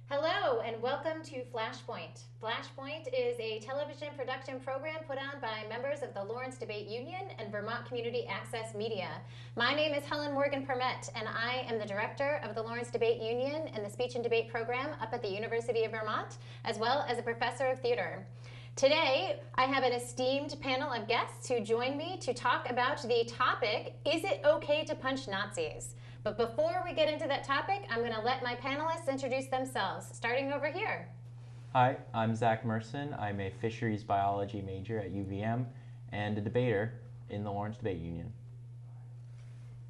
Hello and welcome to Flashpoint. Flashpoint is a television production program put on by members of the Lawrence Debate Union and Vermont Community Access Media. My name is Helen Morgan Parmett and I am the director of the Lawrence Debate Union and the Speech and Debate program up at the University of Vermont, as well as a professor of theater. Today, I have an esteemed panel of guests who join me to talk about the topic, is it okay to punch Nazis? But before we get into that topic, I'm going to let my panelists introduce themselves, starting over here. Hi, I'm Zach Merson. I'm a fisheries biology major at UVM and a debater in the Lawrence Debate Union.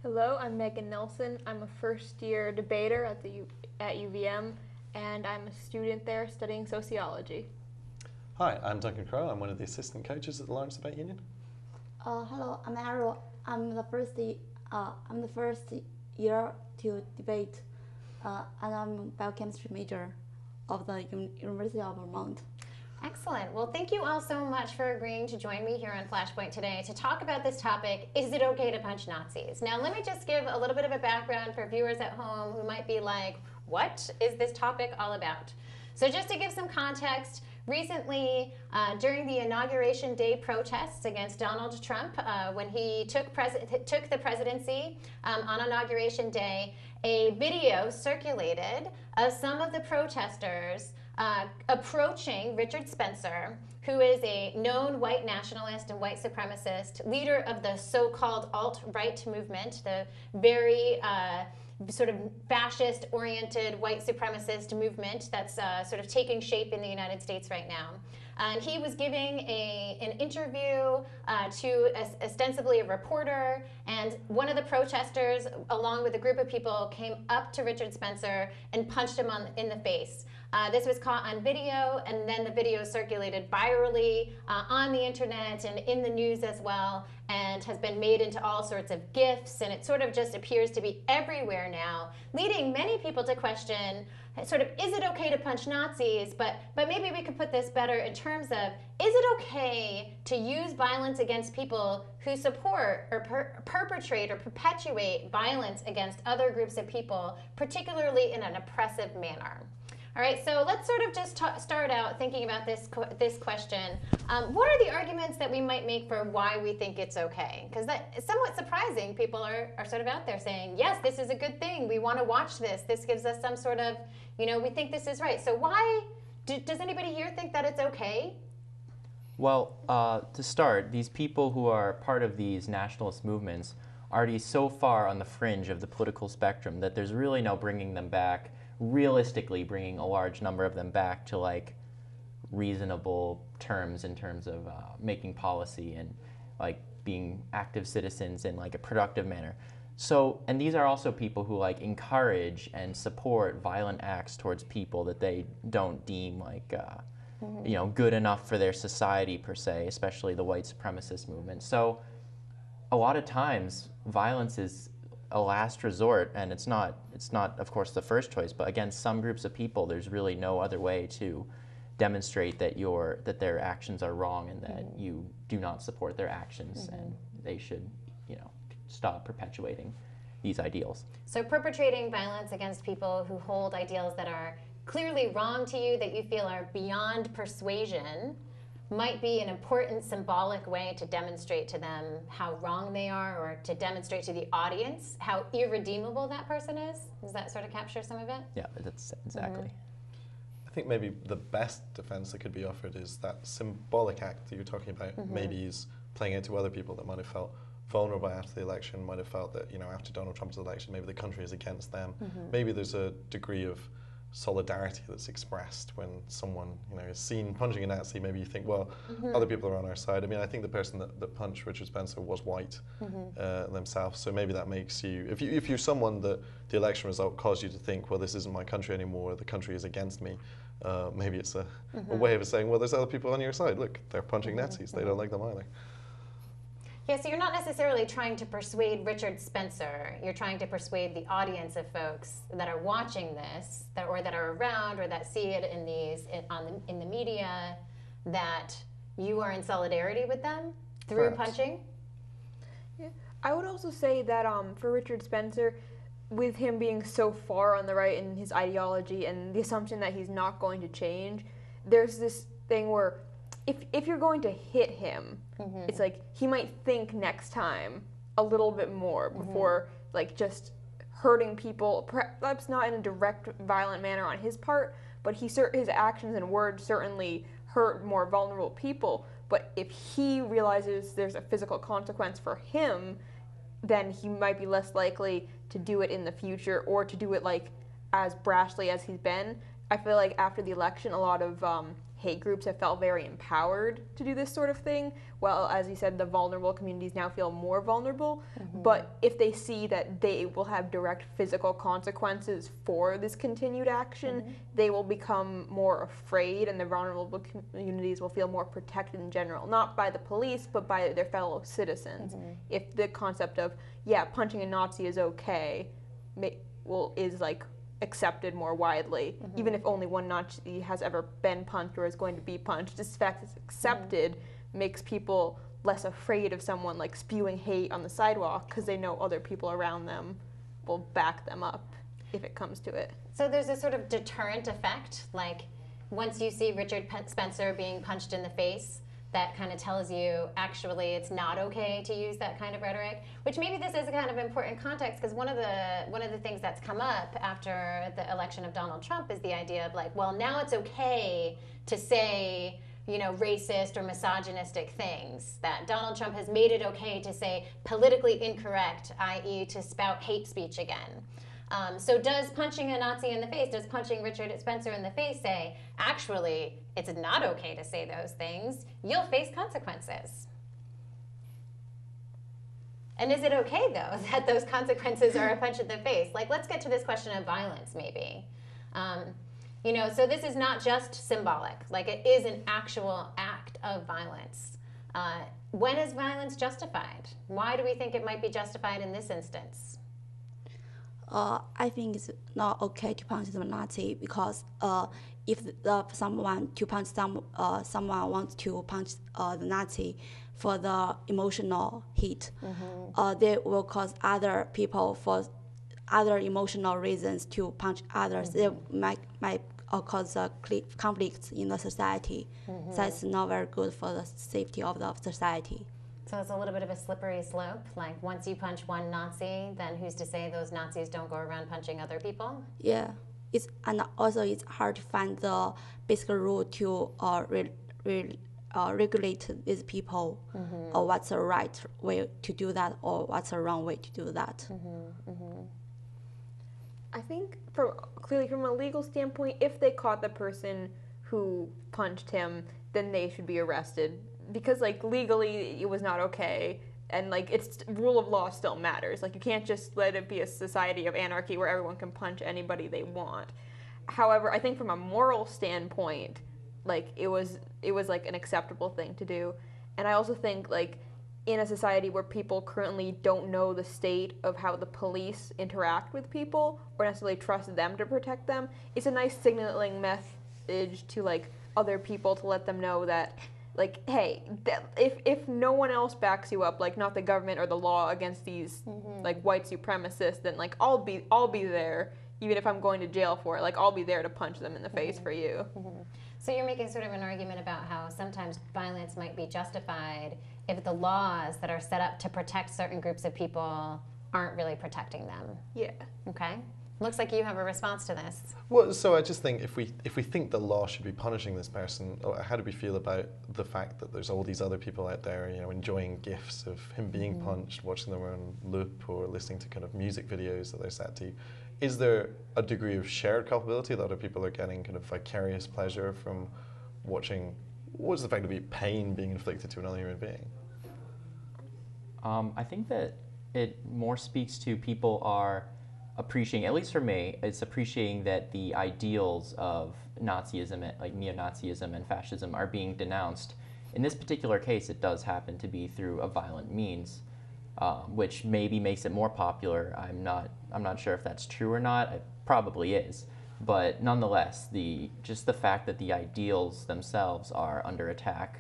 Hello, I'm Megan Nelson. I'm a first-year debater at UVM, and I'm a student there studying sociology. Hi, I'm Duncan Crowe. I'm one of the assistant coaches at the Lawrence Debate Union. Hello, I'm Arrow. I'm the first year to debate, and I'm a biochemistry major of the University of Vermont. Excellent. Well, thank you all so much for agreeing to join me here on Flashpoint today to talk about this topic, is it okay to punch Nazis? Now, let me just give a little bit of a background for viewers at home who might be like, what is this topic all about? So just to give some context, recently, during the Inauguration Day protests against Donald Trump, when he took the presidency on Inauguration Day, a video circulated of some of the protesters approaching Richard Spencer, who is a known white nationalist and white supremacist, leader of the so-called alt-right movement, the very sort of fascist-oriented white supremacist movement that's sort of taking shape in the United States right now. And he was giving an interview to ostensibly a reporter, and one of the protesters, along with a group of people, came up to Richard Spencer and punched him in the face. This was caught on video, and then the video circulated virally on the internet and in the news as well, and has been made into all sorts of GIFs, and it sort of just appears to be everywhere now, leading many people to question, sort of, is it okay to punch Nazis? But maybe we could put this better in terms of, is it okay to use violence against people who support or perpetrate or perpetuate violence against other groups of people, particularly in an oppressive manner? All right, so let's sort of just start out thinking about this question. What are the arguments that we might make for why we think it's okay? Because that is somewhat surprising. People are sort of out there saying, yes, this is a good thing. We want to watch this. This gives us some sort of, we think this is right. So why, does anybody here think that it's okay? Well, to start, these people who are part of these nationalist movements are already so far on the fringe of the political spectrum that there's really no bringing them back, realistically bringing a large number of them back to like reasonable terms in terms of making policy and like being active citizens in like a productive manner. So, and these are also people who like encourage and support violent acts towards people that they don't deem like good enough for their society per se, especially the white supremacist movement. So a lot of times violence is a last resort, and it's not of course the first choice, but against some groups of people there's really no other way to demonstrate that their actions are wrong and that you do not support their actions, and they should stop perpetuating these ideals. So perpetrating violence against people who hold ideals that are clearly wrong to you, that you feel are beyond persuasion, might be an important symbolic way to demonstrate to them how wrong they are, or to demonstrate to the audience how irredeemable that person is. Does that sort of capture some of it? Yeah, that's exactly. I think maybe the best defense that could be offered is that symbolic act that you're talking about. Maybe he's playing it to other people that might have felt vulnerable after the election, might have felt that after Donald Trump's election maybe the country is against them. Maybe there's a degree of solidarity that's expressed when someone is seen punching a Nazi. Maybe you think, well, other people are on our side. I mean, I think the person that punched Richard Spencer was white themselves, so maybe that makes you, if you're someone that the election result caused you to think, well, this isn't my country anymore, the country is against me, maybe it's a way of saying, well, there's other people on your side. Look, they're punching Nazis. They don't like them either. Yeah, so you're not necessarily trying to persuade Richard Spencer. You're trying to persuade the audience of folks that are watching this, or that are around, or that see it in the media, that you are in solidarity with them through Perhaps. punching. Yeah. I would also say that for Richard Spencer, with him being so far on the right in his ideology and the assumption that he's not going to change, there's this thing where if you're going to hit him, it's like he might think next time a little bit more before like just hurting people, perhaps not in a direct violent manner on his part, but his actions and words certainly hurt more vulnerable people. But if he realizes there's a physical consequence for him, then he might be less likely to do it in the future or to do it like as brashly as he's been. I feel like after the election, a lot of hate groups have felt very empowered to do this sort of thing. Well, as you said, the vulnerable communities now feel more vulnerable. But if they see that they will have direct physical consequences for this continued action, they will become more afraid, and the vulnerable communities will feel more protected in general, not by the police, but by their fellow citizens. If the concept of, punching a Nazi is okay, is like accepted more widely, even if only one Nazi has ever been punched or is going to be punched. This fact it's accepted makes people less afraid of someone like spewing hate on the sidewalk because they know other people around them will back them up if it comes to it. So there's a sort of deterrent effect, like once you see Richard Spencer being punched in the face, that kind of tells you actually it's not okay to use that kind of rhetoric, which maybe this is a kind of important context, because one of the things that's come up after the election of Donald Trump is the idea of like, well, now it's okay to say, racist or misogynistic things, that Donald Trump has made it okay to say politically incorrect, i.e. to spout hate speech again. So does punching a Nazi in the face, does punching Richard Spencer in the face say, actually, it's not okay to say those things, you'll face consequences? And is it okay, though, that those consequences are a punch in the face? Like, let's get to this question of violence, maybe. So this is not just symbolic. Like, it is an actual act of violence. When is violence justified? Why do we think it might be justified in this instance? I think it's not okay to punch the Nazi because if someone wants to punch the Nazi for the emotional hit, they will cause other people for other emotional reasons to punch others. They might cause conflicts in the society. That's not very good for the safety of the society. So it's a little bit of a slippery slope. Like once you punch one Nazi, then who's to say those Nazis don't go around punching other people? Yeah, and also it's hard to find the basic rule to regulate these people, or what's the right way to do that, or what's the wrong way to do that. I think clearly from a legal standpoint, if they caught the person who punched him, then they should be arrested. Because like legally it was not okay, and like it's rule of law still matters. Like you can't just let it be a society of anarchy where everyone can punch anybody they want. However, I think from a moral standpoint, like it was like an acceptable thing to do. And I also think like in a society where people currently don't know the state of how the police interact with people or necessarily trust them to protect them, it's a nice signaling message to like other people to let them know that like, hey, if no one else backs you up, like not the government or the law against these like white supremacists, then like I'll be there, even if I'm going to jail for it. Like I'll be there to punch them in the face for you. So you're making sort of an argument about how sometimes violence might be justified if the laws that are set up to protect certain groups of people aren't really protecting them. Yeah. Okay. Looks like you have a response to this. Well, so I just think if we think the law should be punishing this person, how do we feel about the fact that there's all these other people out there, enjoying gifs of him being punched, watching them on loop, or listening to kind of music videos that they're set to? Is there a degree of shared culpability that other people are getting kind of vicarious pleasure from watching what's effectively pain being inflicted to another human being? I think that it more speaks to people are appreciating, at least for me, it's appreciating that the ideals of Nazism, like neo-Nazism and fascism, are being denounced. In this particular case, it does happen to be through a violent means, which maybe makes it more popular. I'm not sure if that's true or not. It probably is, but nonetheless, just the fact that the ideals themselves are under attack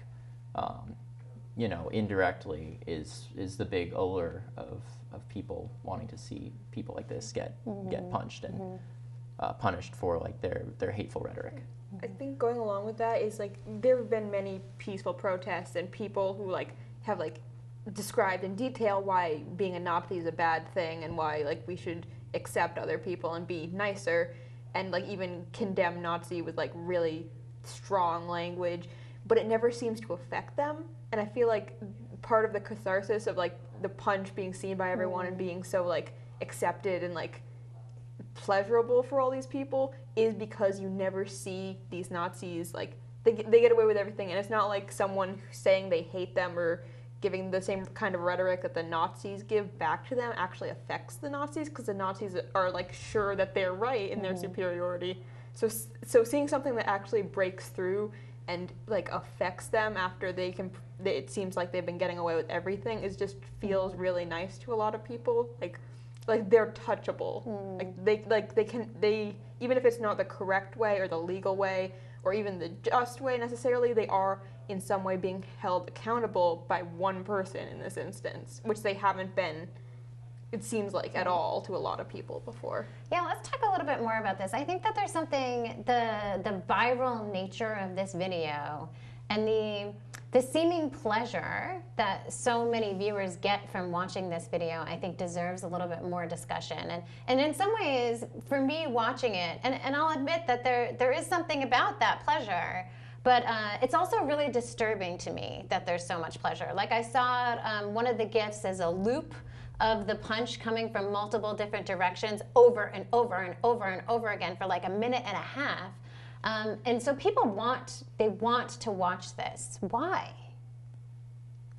you know, indirectly is the big allure of people wanting to see people like this get punched and punished for like their hateful rhetoric. I think going along with that is like there have been many peaceful protests and people who like have like described in detail why being a Nazi is a bad thing and why like we should accept other people and be nicer and like even condemn Nazi with like really strong language, but it never seems to affect them. And I feel like part of the catharsis of like the punch being seen by everyone and being so like accepted and like pleasurable for all these people is because you never see these Nazis like they get away with everything, and it's not like someone saying they hate them or giving the same kind of rhetoric that the Nazis give back to them actually affects the Nazis, because the Nazis are like sure that they're right in their superiority. So seeing something that actually breaks through and like affects them after it seems like they've been getting away with everything is just feels really nice to a lot of people. Like they're touchable. They even if it's not the correct way or the legal way or even the just way necessarily, they are in some way being held accountable by one person in this instance, which they haven't been, it seems like, at all to a lot of people before. Yeah, let's talk a little bit more about this. I think that there's something, the viral nature of this video and the seeming pleasure that so many viewers get from watching this video, I think deserves a little bit more discussion. And in some ways, for me watching it, and I'll admit that there is something about that pleasure, but it's also really disturbing to me that there's so much pleasure. Like I saw one of the GIFs as a loop of the punch coming from multiple different directions over and over and over and over again for like a minute and a half. And so people want to watch this. Why?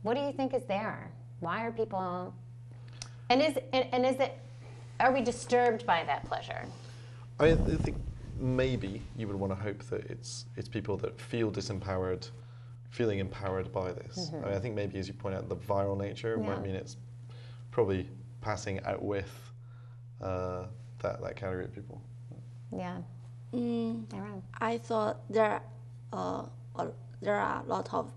What do you think is there? Why are people? Are we disturbed by that pleasure? I think maybe you would want to hope that it's people that feel disempowered, feeling empowered by this. I think maybe, as you point out, the viral nature might mean it's probably passing out with that category of people. Yeah. I thought there are a lot of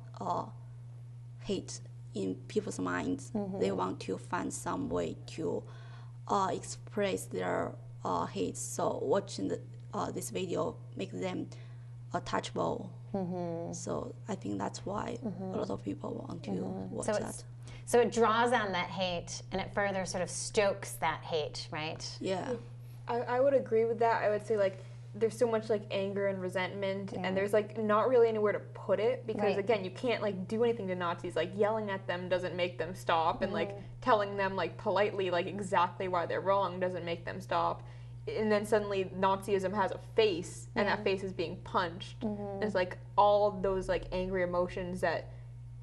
hate in people's minds. They want to find some way to express their hate. So watching this video makes them touchable. So I think that's why a lot of people want to watch that. So it draws on that hate and it further sort of stokes that hate, right? Yeah. I would agree with that. I would say like there's so much like anger and resentment and there's like not really anywhere to put it because again you can't like do anything to Nazis. Like yelling at them doesn't make them stop and like telling them like politely like exactly why they're wrong doesn't make them stop. And then suddenly Nazism has a face and that face is being punched. It's like all those like angry emotions that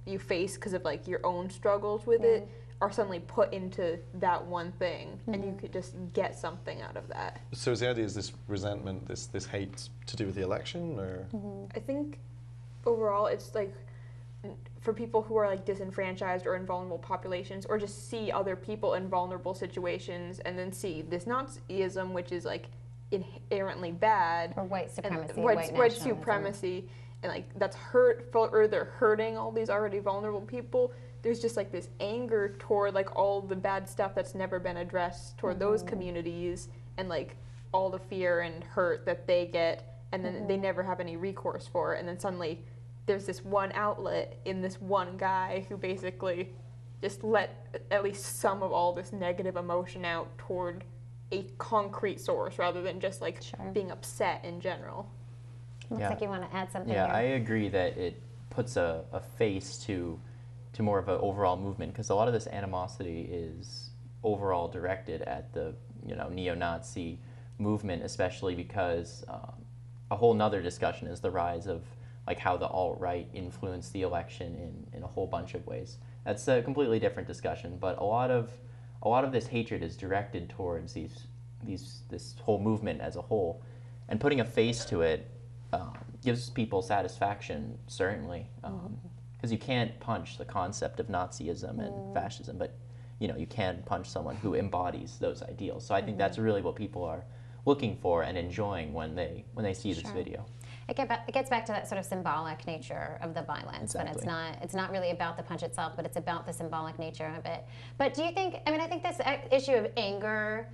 you face because of like your own struggles with it are suddenly put into that one thing and you could just get something out of that. So is the idea, is this resentment, this hate to do with the election, or? I think overall it's like for people who are like disenfranchised or in vulnerable populations or just see other people in vulnerable situations and then see this Nazism, which is like inherently bad. Or white supremacy. And white supremacy. And like that's hurtful, or they're hurting all these already vulnerable people. There's just like this anger toward like all the bad stuff that's never been addressed toward those communities and like all the fear and hurt that they get and then they never have any recourse for it. And then suddenly there's this one outlet in this one guy who basically just let at least some of all this negative emotion out toward a concrete source rather than just like being upset in general. Looks like you want to add something Yeah, here. I agree that it puts a face to more of an overall movement, because a lot of this animosity is overall directed at the neo-Nazi movement, especially because a whole nother discussion is the rise of like how the alt-right influenced the election in a whole bunch of ways. That's a completely different discussion, but a lot of this hatred is directed towards this whole movement as a whole, and putting a face to it gives people satisfaction, certainly, because you can't punch the concept of Nazism and fascism, but you can punch someone who embodies those ideals. So I think that's really what people are looking for and enjoying when they see this video. It gets back to that sort of symbolic nature of the violence, Exactly. but it's not really about the punch itself, but it's about the symbolic nature of it. But do you think, I mean, I think this issue of anger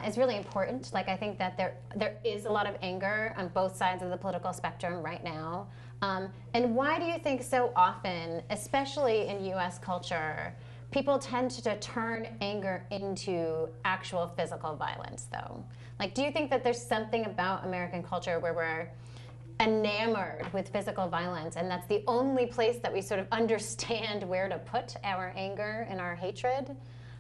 is really important. Like, I think that there is a lot of anger on both sides of the political spectrum right now. And why do you think so often, especially in U.S. culture, people tend to turn anger into actual physical violence, though? Like, do you think that there's something about American culture where we're enamored with physical violence, and that's the only place that we sort of understand where to put our anger and our hatred?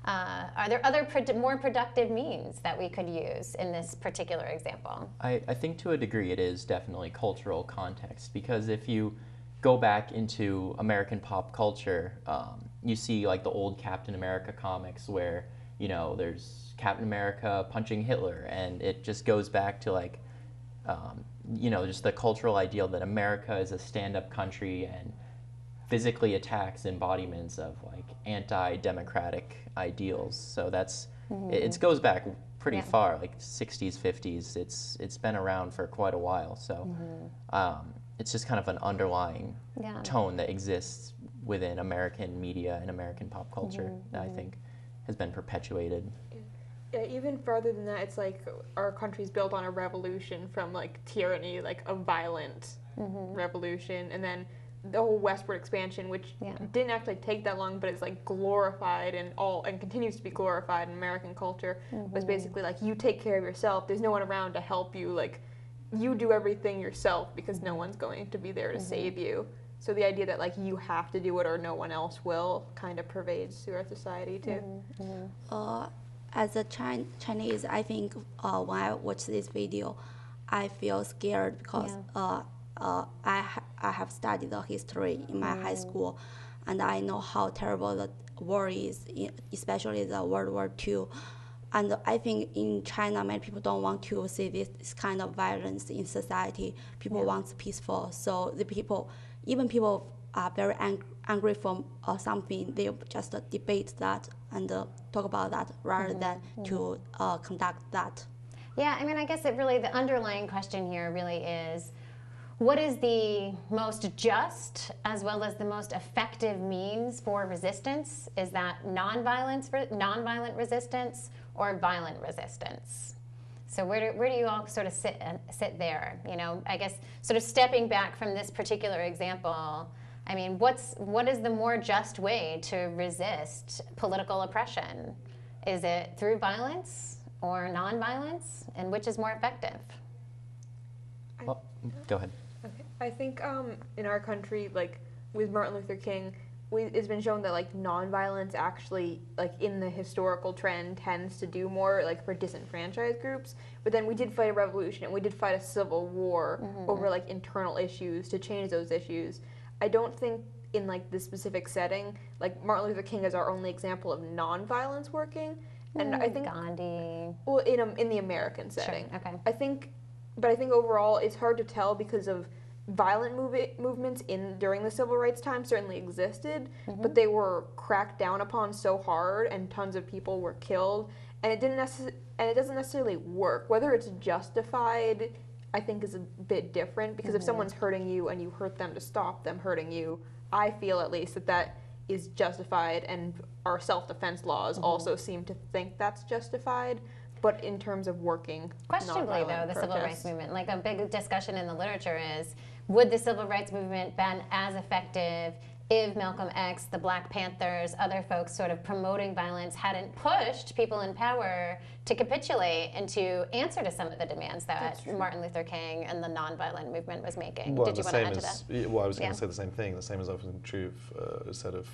Are there other more productive means that we could use in this particular example? I think to a degree it is definitely cultural context, because if you go back into American pop culture, you see like the old Captain America comics where, you know, there's Captain America punching Hitler, and it just goes back to like, you know, just the cultural ideal that America is a stand-up country and physically attacks embodiments of like anti-democratic ideals. So that's it goes back pretty far, like 60s, 50s. It's been around for quite a while. So it's just kind of an underlying tone that exists within American media and American pop culture that I think has been perpetuated. Yeah, even further than that, it's like our country's built on a revolution from like tyranny, like a violent revolution, and then the whole westward expansion, which didn't actually take that long, but it's like glorified and continues to be glorified in American culture, was basically like, you take care of yourself, there's no one around to help you, like you do everything yourself because no one's going to be there to save you. So the idea that like you have to do it or no one else will kind of pervades through our society too. As a Chinese, I think when I watch this video, I feel scared because I have studied the history in my high school, and I know how terrible the war is, especially the World War II. And I think in China, many people don't want to see this kind of violence in society. People want peaceful. So the people, even people are very angry for something, they just debate that and talk about that rather than to conduct that. Yeah, I mean, I guess the underlying question here really is, what is the most just as well as the most effective means for resistance? Is that nonviolent resistance or violent resistance? So where do you all sort of sit there? You know, I guess sort of stepping back from this particular example, I mean, what is the more just way to resist political oppression? Is it through violence or nonviolence? And which is more effective? Well, go ahead. Okay. I think in our country, like with Martin Luther King, it's been shown that like nonviolence actually, like in the historical trend, tends to do more like for disenfranchised groups. But then we did fight a revolution and we did fight a civil war over like internal issues to change those issues. I don't think in like this specific setting, like Martin Luther King is our only example of nonviolence working. And I think Gandhi. Well, in the American setting, Sure. Okay. I think overall it's hard to tell because of violent movements during the civil rights time certainly existed, but they were cracked down upon so hard, and tons of people were killed, and it doesn't necessarily work. Whether it's justified, I think, is a bit different, because if someone's hurting you and you hurt them to stop them hurting you, I feel at least that is justified, and our self-defense laws also seem to think that's justified. But in terms of working, questionably though, the civil rights movement, like a big discussion in the literature is, would the civil rights movement been as effective if Malcolm X, the Black Panthers, other folks sort of promoting violence hadn't pushed people in power to capitulate and to answer to some of the demands that Martin Luther King and the nonviolent movement was making? Well, Did you want to add to that? Well, I was going to say the same thing. The same is often true of said of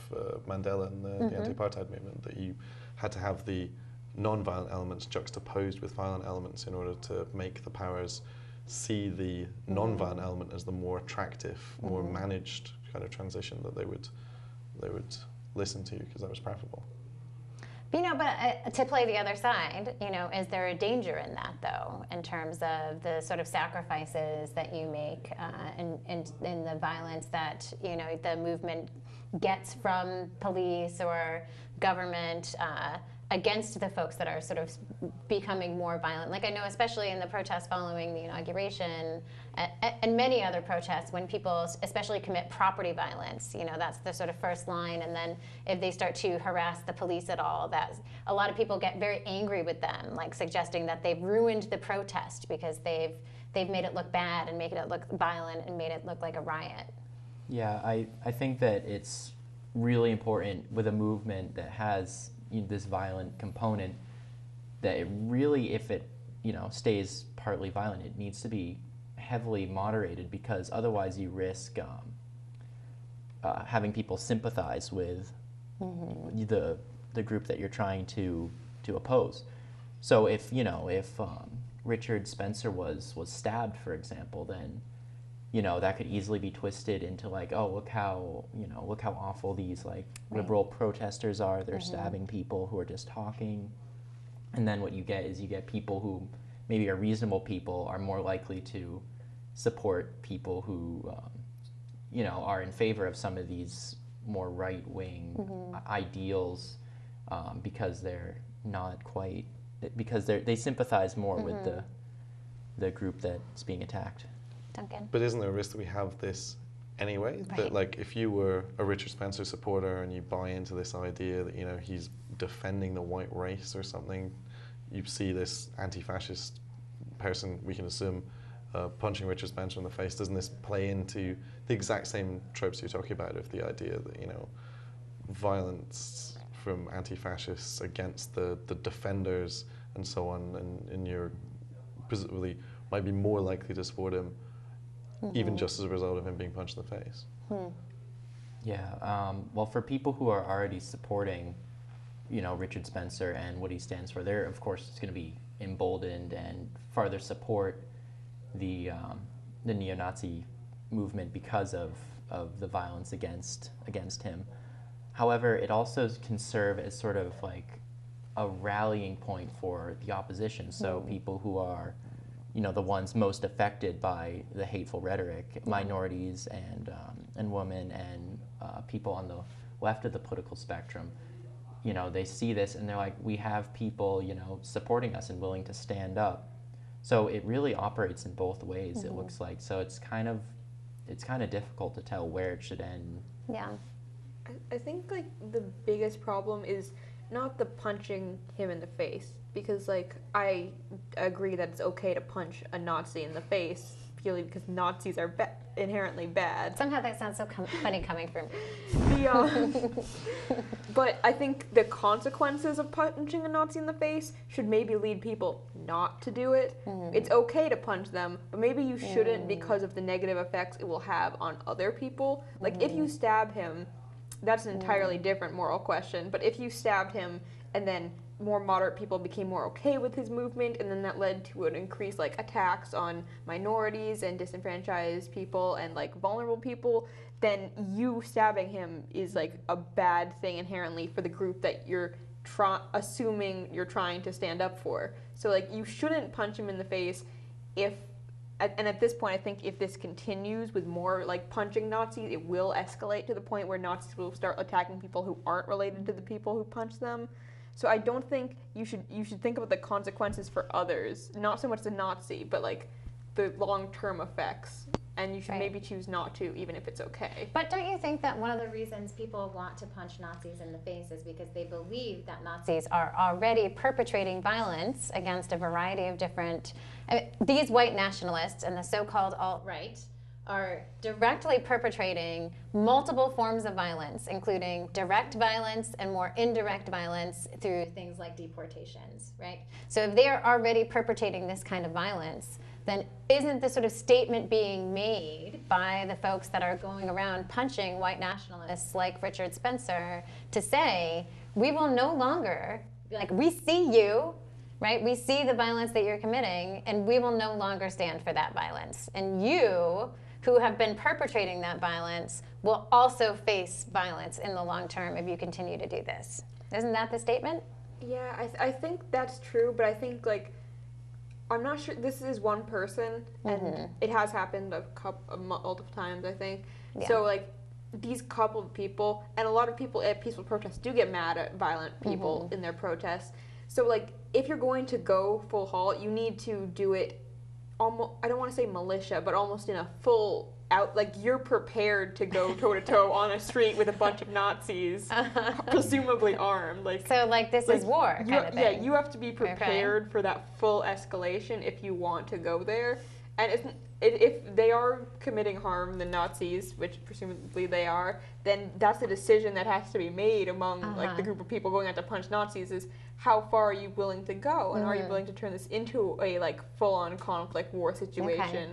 Mandela and the anti-apartheid movement, that you had to have the non-violent elements juxtaposed with violent elements in order to make the powers see the non-violent element as the more attractive, more managed kind of transition that they would listen to, because that was preferable. You know, but to play the other side, you know, is there a danger in that, though, in terms of the sort of sacrifices that you make in the violence that, you know, the movement gets from police or government against the folks that are sort of becoming more violent. Like I know especially in the protests following the inauguration and many other protests, when people especially commit property violence, you know, that's the sort of first line, and then if they start to harass the police at all, that a lot of people get very angry with them, like suggesting that they've ruined the protest because they've made it look bad and made it look violent and made it look like a riot. Yeah, I think that it's really important with a movement that has this violent component, that it really, if it stays partly violent, it needs to be heavily moderated, because otherwise you risk having people sympathize with the group that you're trying to oppose. So if Richard Spencer was stabbed, for example, then that could easily be twisted into like, oh, look how awful these like liberal protesters are. They're stabbing people who are just talking. And then what you get is people who maybe are reasonable people are more likely to support people who are in favor of some of these more right-wing ideals, because they're not quite, because they sympathize more with the group that's being attacked. Duncan. But isn't there a risk that we have this anyway? Right. That like if you were a Richard Spencer supporter and you buy into this idea that he's defending the white race or something, you see this anti-fascist person, we can assume, punching Richard Spencer in the face. Doesn't this play into the exact same tropes you're talking about, of the idea that violence from anti-fascists against the defenders and so on, and you're presumably might be more likely to support him, even just as a result of him being punched in the face? Yeah, well, for people who are already supporting, Richard Spencer and what he stands for, they're of course going to be emboldened and farther support the neo-Nazi movement because of the violence against him. However, it also can serve as sort of like a rallying point for the opposition. So people who are the ones most affected by the hateful rhetoric, minorities and women and people on the left of the political spectrum, they see this and they're like, we have people, supporting us and willing to stand up. So it really operates in both ways, it looks like. So it's kind of difficult to tell where it should end. Yeah. I think like the biggest problem is not the punching him in the face, because like I agree that it's okay to punch a Nazi in the face purely because Nazis are inherently bad. Somehow that sounds so funny coming from me. But I think the consequences of punching a Nazi in the face should maybe lead people not to do it. It's okay to punch them, but maybe you shouldn't because of the negative effects it will have on other people. Like if you stab him, that's an entirely different moral question. But if you stabbed him and then more moderate people became more okay with his movement, and then that led to an increase like attacks on minorities and disenfranchised people and like vulnerable people, then you stabbing him is like a bad thing inherently for the group that you're assuming you're trying to stand up for. So like you shouldn't punch him in the face and at this point, I think if this continues with more like punching Nazis, it will escalate to the point where Nazis will start attacking people who aren't related to the people who punched them. So I don't think you should think about the consequences for others, not so much the Nazi, but like the long-term effects. And you should maybe choose not to, even if it's okay. But don't you think that one of the reasons people want to punch Nazis in the face is because they believe that Nazis are already perpetrating violence against a variety of different... these white nationalists and the so-called alt-right are directly perpetrating multiple forms of violence, including direct violence and more indirect violence through things like deportations, right? So if they are already perpetrating this kind of violence, then isn't the sort of statement being made by the folks that are going around punching white nationalists like Richard Spencer to say, we will no longer, like, we see you, right? We see the violence that you're committing, and we will no longer stand for that violence. And you, who have been perpetrating that violence, will also face violence in the long term if you continue to do this. Isn't that the statement? Yeah, I think that's true, but I think, like, I'm not sure. This is one person, and it has happened multiple times, I think. Yeah. So, like, these couple of people, and a lot of people at peaceful protests do get mad at violent people in their protests. So, like, if you're going to go full halt, you need to do it almost, I don't want to say militia, but almost in a full out, like, you're prepared to go toe-to-toe on a street with a bunch of Nazis, presumably armed. Like, so, like, this is war kind of thing. Yeah, you have to be prepared for that full escalation if you want to go there. And if they are committing harm, the Nazis, which presumably they are, then that's a decision that has to be made among like the group of people going out to punch Nazis. Is how far are you willing to go, and are you willing to turn this into a like full-on conflict war situation?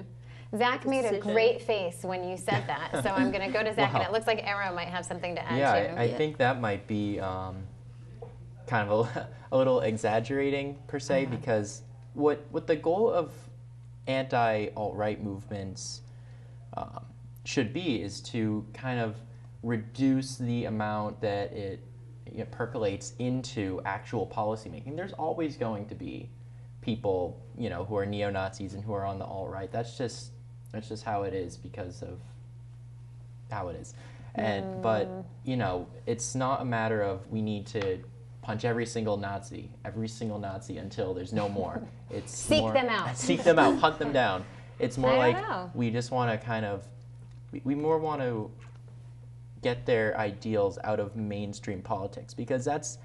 Okay. Zach made a great face when you said that, so I'm going to go to Zach, and it looks like Arrow might have something to add to. I think that might be kind of a little exaggerating per se, because what the goal of anti-alt-right movements should be is to kind of reduce the amount that it percolates into actual policymaking. There's always going to be people, who are neo-Nazis and who are on the alt-right. That's just how it is because of how it is. And but it's not a matter of we need to punch every single Nazi until there's no more. It's seek them out, hunt them down. It's more like we just want to kind of, we more want to get their ideals out of mainstream politics, because that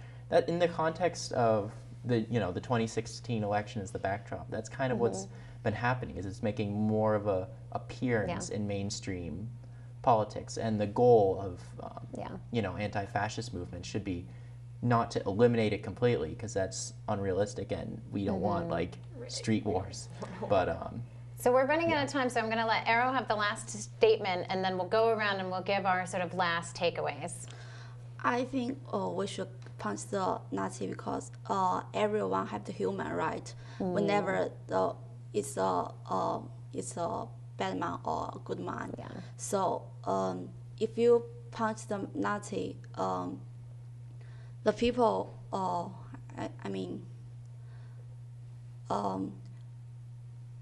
in the context of the 2016 election as the backdrop, that's kind of what's been happening, is it's making more of a appearance in mainstream politics. And the goal of anti-fascist movements should be not to eliminate it completely, because that's unrealistic, and we don't want like street wars. But so we're running out of time, so I'm going to let Arrow have the last statement, and then we'll go around and we'll give our sort of last takeaways. I think we should punch the Nazi because everyone have the human right. Whenever it's a bad man or a good man. Yeah. So if you punch the Nazi, the people,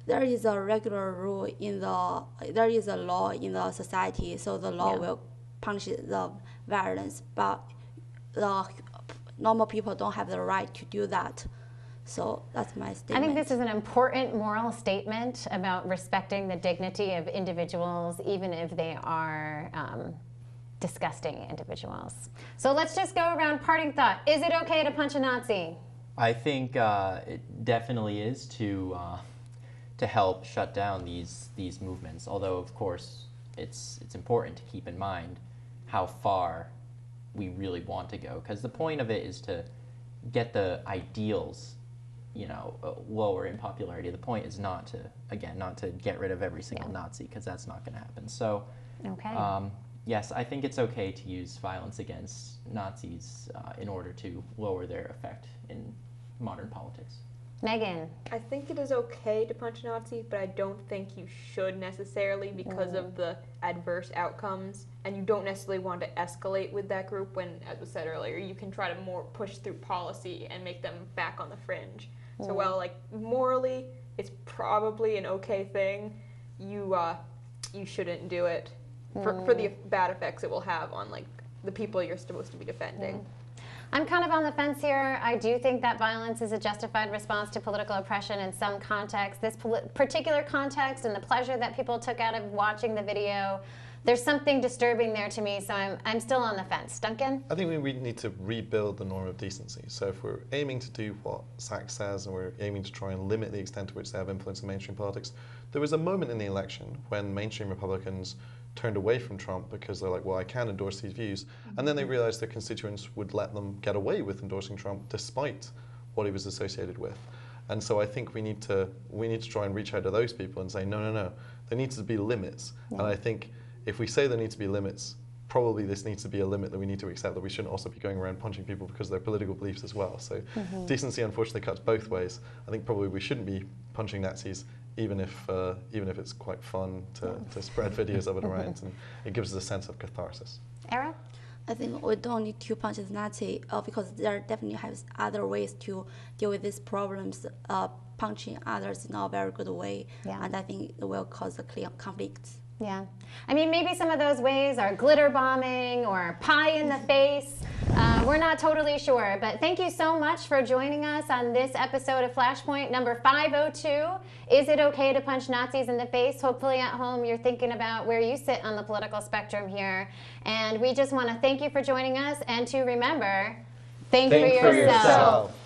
there is a regular rule there is a law in the society, so the law will punish the violence, but the normal people don't have the right to do that. So that's my statement. I think this is an important moral statement about respecting the dignity of individuals, even if they are disgusting individuals. So let's just go around parting thought. Is it okay to punch a Nazi? I think it definitely is to help shut down these movements. Although, of course, it's important to keep in mind how far we really want to go, because the point of it is to get the ideals, lower in popularity. The point is not to get rid of every single Nazi, because that's not going to happen. So, yes, I think it's okay to use violence against Nazis in order to lower their effect in modern politics. Megan? I think it is okay to punch a Nazi, but I don't think you should necessarily, because of the adverse outcomes, and you don't necessarily want to escalate with that group when, as was said earlier, you can try to more push through policy and make them back on the fringe. So while, like, morally it's probably an okay thing, you shouldn't do it for the bad effects it will have on, like, the people you're supposed to be defending. I'm kind of on the fence here. I do think that violence is a justified response to political oppression in some context. This particular context and the pleasure that people took out of watching the video, there's something disturbing there to me, so I'm still on the fence. Duncan? I think we need to rebuild the norm of decency. So if we're aiming to do what Zach says, and we're aiming to try and limit the extent to which they have influence in mainstream politics, there was a moment in the election when mainstream Republicans turned away from Trump because they're like, well, I can endorse these views. And then they realized their constituents would let them get away with endorsing Trump despite what he was associated with. And so I think we need to try and reach out to those people and say, no, there needs to be limits. And I think if we say there need to be limits, probably this needs to be a limit that we need to accept, that we shouldn't also be going around punching people because of their political beliefs as well. So decency unfortunately cuts both ways. I think probably we shouldn't be punching Nazis, even if it's quite fun to spread videos of it around, and it gives us a sense of catharsis. Era? I think we don't need to punch the Nazi because there definitely has other ways to deal with these problems. Punching others is not a very good way, and I think it will cause a clear conflict. Yeah. I mean, maybe some of those ways are glitter bombing or pie in the face. We're not totally sure, but thank you so much for joining us on this episode of Flashpoint number 502. Is it okay to punch Nazis in the face? Hopefully at home you're thinking about where you sit on the political spectrum here. And we just want to thank you for joining us, and to remember, think for yourself.